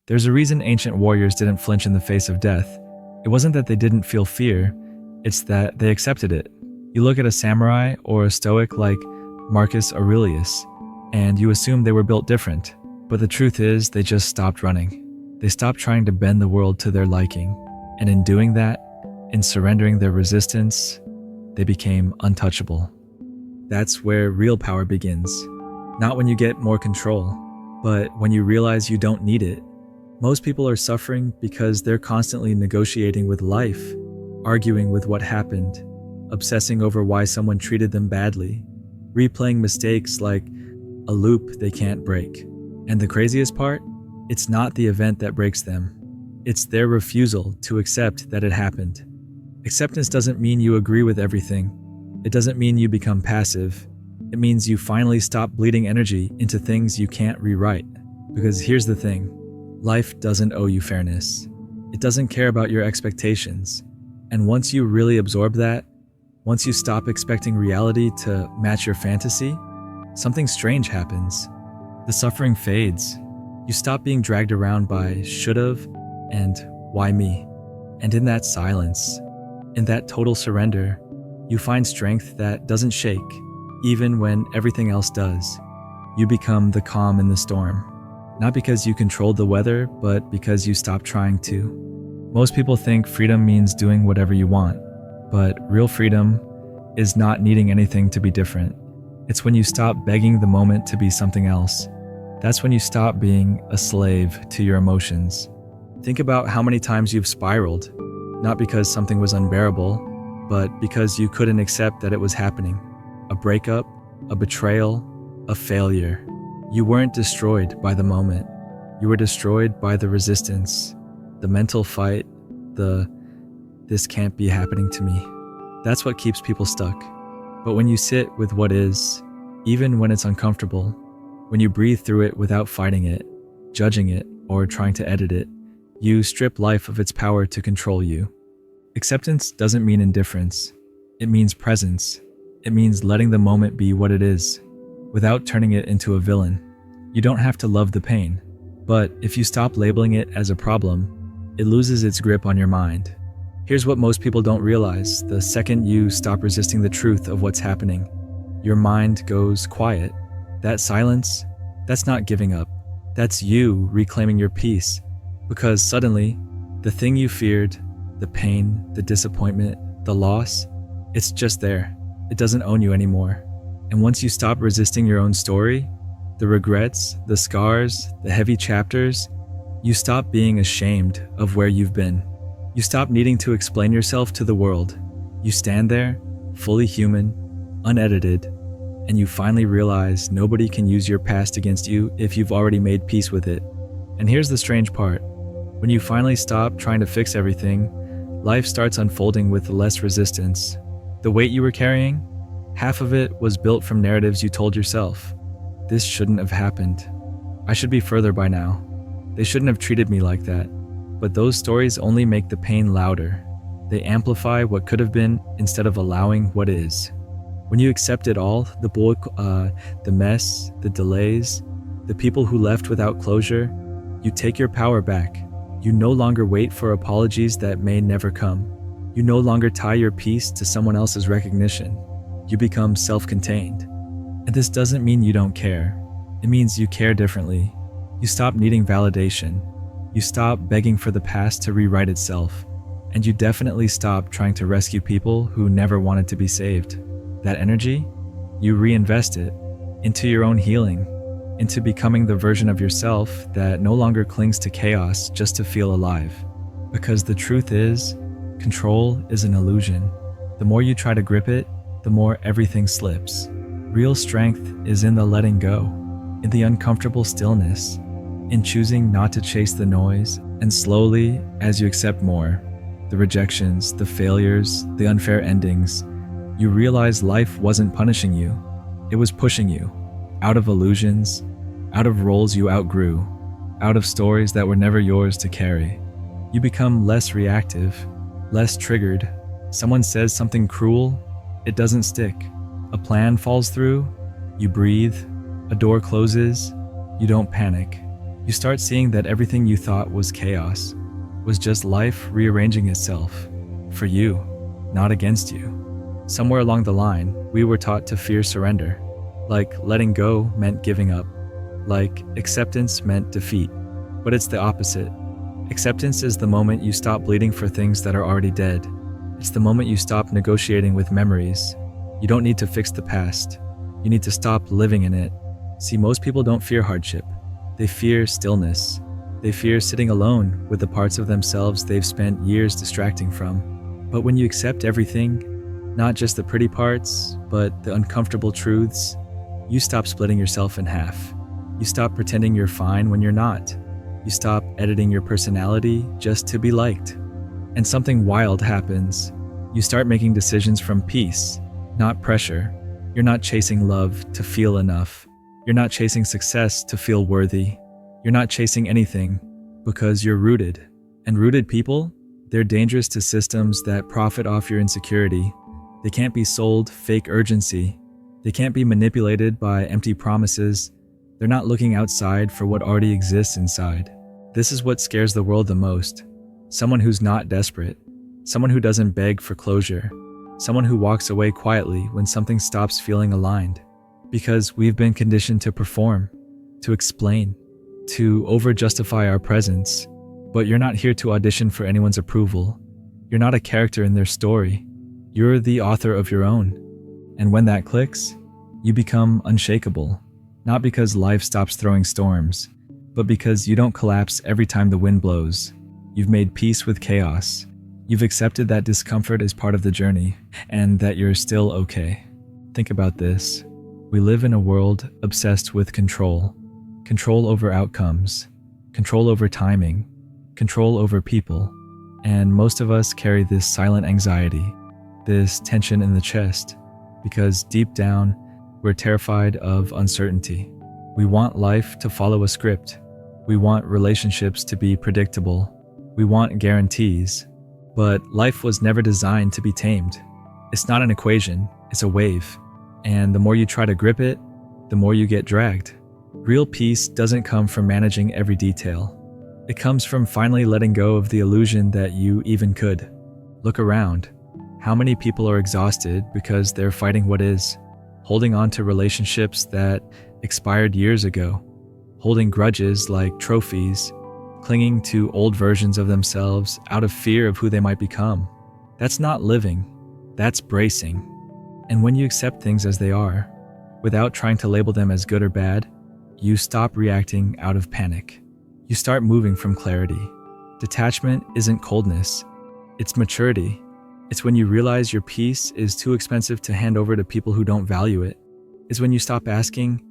There's a reason ancient warriors didn't flinch in the face of death. It wasn't that they didn't feel fear, it's that they accepted it. You look at a samurai or a stoic like Marcus Aurelius, and you assume they were built different. But the truth is, they just stopped running. They stopped trying to bend the world to their liking. And in doing that, in surrendering their resistance, they became untouchable. That's where real power begins. Not when you get more control, but when you realize you don't need it. Most people are suffering because they're constantly negotiating with life, arguing with what happened, obsessing over why someone treated them badly, replaying mistakes like a loop they can't break. And the craziest part? It's not the event that breaks them. It's their refusal to accept that it happened. Acceptance doesn't mean you agree with everything. It doesn't mean you become passive. It means you finally stop bleeding energy into things you can't rewrite. Because here's the thing. Life doesn't owe you fairness. It doesn't care about your expectations. And once you really absorb that, once you stop expecting reality to match your fantasy, something strange happens. The suffering fades. You stop being dragged around by should've and why me. And in that silence, in that total surrender, you find strength that doesn't shake, even when everything else does. You become the calm in the storm. Not because you controlled the weather, but because you stopped trying to. Most people think freedom means doing whatever you want, but real freedom is not needing anything to be different. It's when you stop begging the moment to be something else. That's when you stop being a slave to your emotions. Think about how many times you've spiraled, not because something was unbearable, but because you couldn't accept that it was happening. A breakup, a betrayal, a failure. You weren't destroyed by the moment. You were destroyed by the resistance, the mental fight, this can't be happening to me. That's what keeps people stuck. But when you sit with what is, even when it's uncomfortable, when you breathe through it without fighting it, judging it, or trying to edit it, you strip life of its power to control you. Acceptance doesn't mean indifference. It means presence. It means letting the moment be what it is, without turning it into a villain. You don't have to love the pain, but if you stop labeling it as a problem, it loses its grip on your mind. Here's what most people don't realize: the second you stop resisting the truth of what's happening, your mind goes quiet. That silence, that's not giving up. That's you reclaiming your peace, because suddenly, the thing you feared, the pain, the disappointment, the loss, it's just there. It doesn't own you anymore. And once you stop resisting your own story, the regrets, the scars, the heavy chapters, you stop being ashamed of where you've been. You stop needing to explain yourself to the world. You stand there, fully human, unedited, and you finally realize nobody can use your past against you if you've already made peace with it. And here's the strange part. When you finally stop trying to fix everything, life starts unfolding with less resistance. The weight you were carrying, half of it was built from narratives you told yourself. This shouldn't have happened. I should be further by now. They shouldn't have treated me like that. But those stories only make the pain louder. They amplify what could have been instead of allowing what is. When you accept it all, the mess, the delays, the people who left without closure, you take your power back. You no longer wait for apologies that may never come. You no longer tie your peace to someone else's recognition. You become self-contained. And this doesn't mean you don't care. It means you care differently. You stop needing validation. You stop begging for the past to rewrite itself. And you definitely stop trying to rescue people who never wanted to be saved. That energy, you reinvest it into your own healing, into becoming the version of yourself that no longer clings to chaos just to feel alive. Because the truth is, control is an illusion. The more you try to grip it, the more everything slips. Real strength is in the letting go, in the uncomfortable stillness, in choosing not to chase the noise, and slowly, as you accept more, the rejections, the failures, the unfair endings, you realize life wasn't punishing you. It was pushing you out of illusions, out of roles you outgrew, out of stories that were never yours to carry. You become less reactive, less triggered. Someone says something cruel, it doesn't stick. A plan falls through, you breathe. A door closes, you don't panic. You start seeing that everything you thought was chaos was just life rearranging itself for you, not against you. Somewhere along the line, we were taught to fear surrender, like letting go meant giving up, like acceptance meant defeat. But it's the opposite. Acceptance is the moment you stop bleeding for things that are already dead. It's the moment you stop negotiating with memories. You don't need to fix the past. You need to stop living in it. See, most people don't fear hardship. They fear stillness. They fear sitting alone with the parts of themselves they've spent years distracting from. But when you accept everything, not just the pretty parts, but the uncomfortable truths, you stop splitting yourself in half. You stop pretending you're fine when you're not. You stop editing your personality just to be liked. And something wild happens. You start making decisions from peace, not pressure. You're not chasing love to feel enough. You're not chasing success to feel worthy. You're not chasing anything because you're rooted. And rooted people, they're dangerous to systems that profit off your insecurity. They can't be sold fake urgency. They can't be manipulated by empty promises. They're not looking outside for what already exists inside. This is what scares the world the most. Someone who's not desperate. Someone who doesn't beg for closure. Someone who walks away quietly when something stops feeling aligned. Because we've been conditioned to perform, to explain, to over-justify our presence. But you're not here to audition for anyone's approval. You're not a character in their story. You're the author of your own. And when that clicks, you become unshakable. Not because life stops throwing storms, but because you don't collapse every time the wind blows. You've made peace with chaos. You've accepted that discomfort is part of the journey, and that you're still okay. Think about this. We live in a world obsessed with control. Control over outcomes. Control over timing. Control over people. And most of us carry this silent anxiety, this tension in the chest, because deep down, we're terrified of uncertainty. We want life to follow a script. We want relationships to be predictable. We want guarantees. But life was never designed to be tamed. It's not an equation, it's a wave. And the more you try to grip it, the more you get dragged. Real peace doesn't come from managing every detail. It comes from finally letting go of the illusion that you even could. Look around. How many people are exhausted because they're fighting what is? Holding on to relationships that expired years ago, holding grudges like trophies, clinging to old versions of themselves out of fear of who they might become. That's not living, that's bracing. And when you accept things as they are, without trying to label them as good or bad, you stop reacting out of panic. You start moving from clarity. Detachment isn't coldness, it's maturity. It's when you realize your peace is too expensive to hand over to people who don't value it. It's when you stop asking,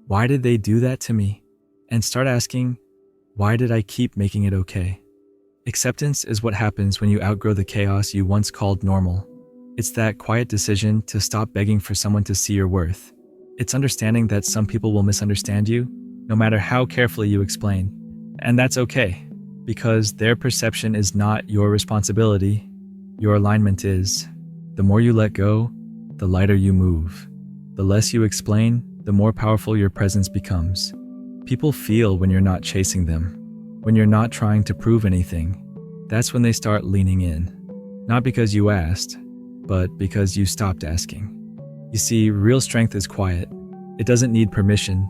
why did they do that to me? And start asking, why did I keep making it okay? Acceptance is what happens when you outgrow the chaos you once called normal. It's that quiet decision to stop begging for someone to see your worth. It's understanding that some people will misunderstand you, no matter how carefully you explain. And that's okay, because their perception is not your responsibility. Your alignment is. The more you let go, the lighter you move. The less you explain, the more powerful your presence becomes. People feel when you're not chasing them, when you're not trying to prove anything. That's when they start leaning in. Not because you asked, but because you stopped asking. You see, real strength is quiet. It doesn't need permission.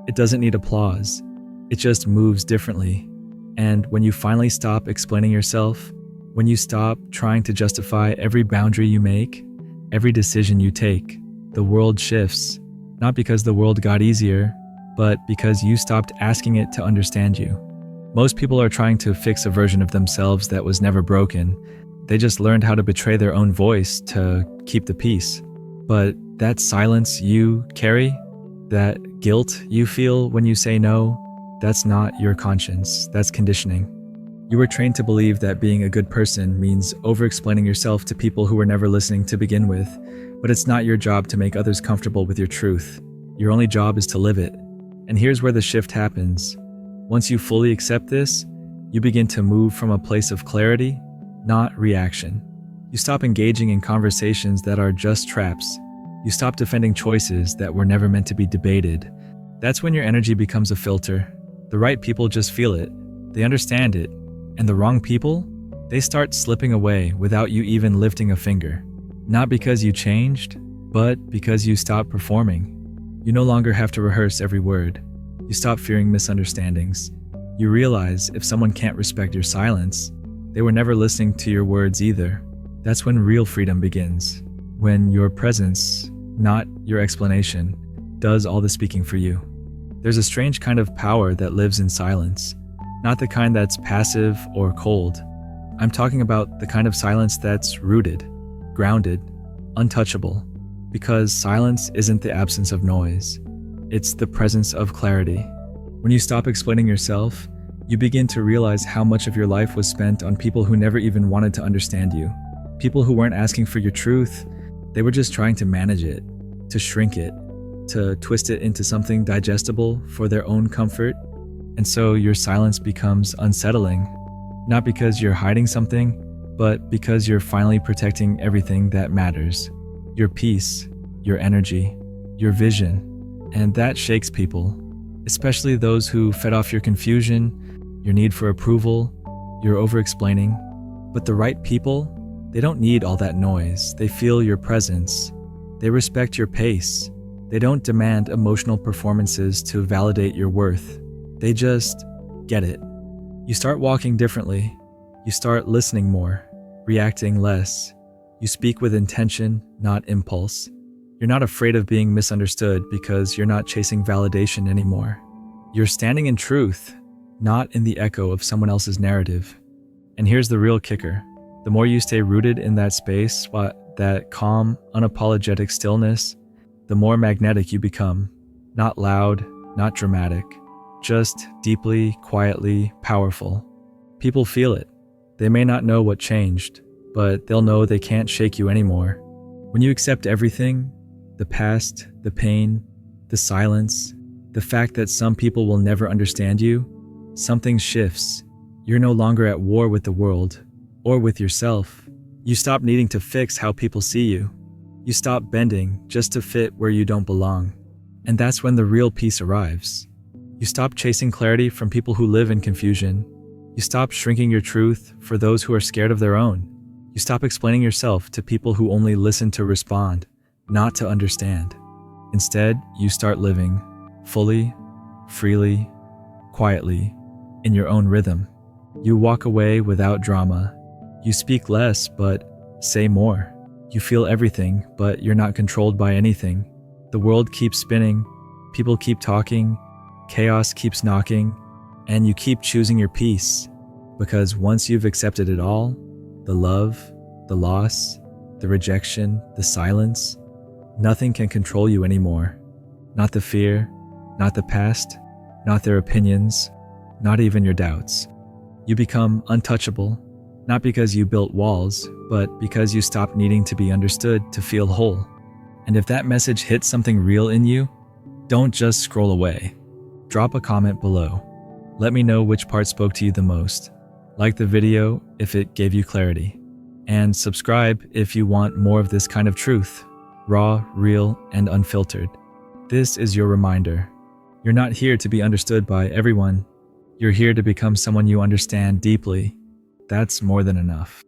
It doesn't need applause. It just moves differently. And when you finally stop explaining yourself, when you stop trying to justify every boundary you make, every decision you take, the world shifts. Not because the world got easier, but because you stopped asking it to understand you. Most people are trying to fix a version of themselves that was never broken. They just learned how to betray their own voice to keep the peace. But that silence you carry, that guilt you feel when you say no, that's not your conscience, that's conditioning. You were trained to believe that being a good person means over-explaining yourself to people who were never listening to begin with, but it's not your job to make others comfortable with your truth. Your only job is to live it. And here's where the shift happens. Once you fully accept this, you begin to move from a place of clarity, not reaction. You stop engaging in conversations that are just traps. You stop defending choices that were never meant to be debated. That's when your energy becomes a filter. The The right people just feel it, they understand it, and the wrong people, they start slipping away without you even lifting a finger. Not because you changed, but because you stopped performing. You no longer have to rehearse every word. You stop fearing misunderstandings. You realize if someone can't respect your silence, they were never listening to your words either. That's when real freedom begins. When your presence, not your explanation, does all the speaking for you. There's a strange kind of power that lives in silence, not the kind that's passive or cold. I'm talking about the kind of silence that's rooted, grounded, untouchable, because silence isn't the absence of noise. It's the presence of clarity. When you stop explaining yourself, you begin to realize how much of your life was spent on people who never even wanted to understand you. People who weren't asking for your truth, they were just trying to manage it, to shrink it, to twist it into something digestible for their own comfort. And so your silence becomes unsettling, not because you're hiding something, but because you're finally protecting everything that matters. Your peace, your energy, your vision. And that shakes people, especially those who fed off your confusion, your need for approval, your over-explaining. But the right people, they don't need all that noise. They feel your presence. They respect your pace. They don't demand emotional performances to validate your worth. They just get it. You start walking differently. You start listening more, reacting less. You speak with intention, not impulse. You're not afraid of being misunderstood because you're not chasing validation anymore. You're standing in truth, not in the echo of someone else's narrative. And here's the real kicker. The more you stay rooted in that space, that calm, unapologetic stillness, the more magnetic you become. Not loud, not dramatic, just deeply, quietly powerful. People feel it. They may not know what changed, but they'll know they can't shake you anymore. When you accept everything, the past, the pain, the silence, the fact that some people will never understand you, something shifts. You're no longer at war with the world or with yourself. You stop needing to fix how people see you. You stop bending just to fit where you don't belong. And that's when the real peace arrives. You stop chasing clarity from people who live in confusion. You stop shrinking your truth for those who are scared of their own. You stop explaining yourself to people who only listen to respond, not to understand. Instead, you start living fully, freely, quietly, in your own rhythm. You walk away without drama. You speak less, but say more. You feel everything, but you're not controlled by anything. The world keeps spinning, people keep talking, chaos keeps knocking, and you keep choosing your peace. Because once you've accepted it all, the love, the loss, the rejection, the silence, nothing can control you anymore. Not the fear, not the past, not their opinions, not even your doubts. You become untouchable, not because you built walls, but because you stopped needing to be understood to feel whole. And if that message hits something real in you, don't just scroll away. Drop a comment below. Let me know which part spoke to you the most. Like the video if it gave you clarity. And subscribe if you want more of this kind of truth, raw, real, and unfiltered. This is your reminder. You're not here to be understood by everyone. You're here to become someone you understand deeply. That's more than enough.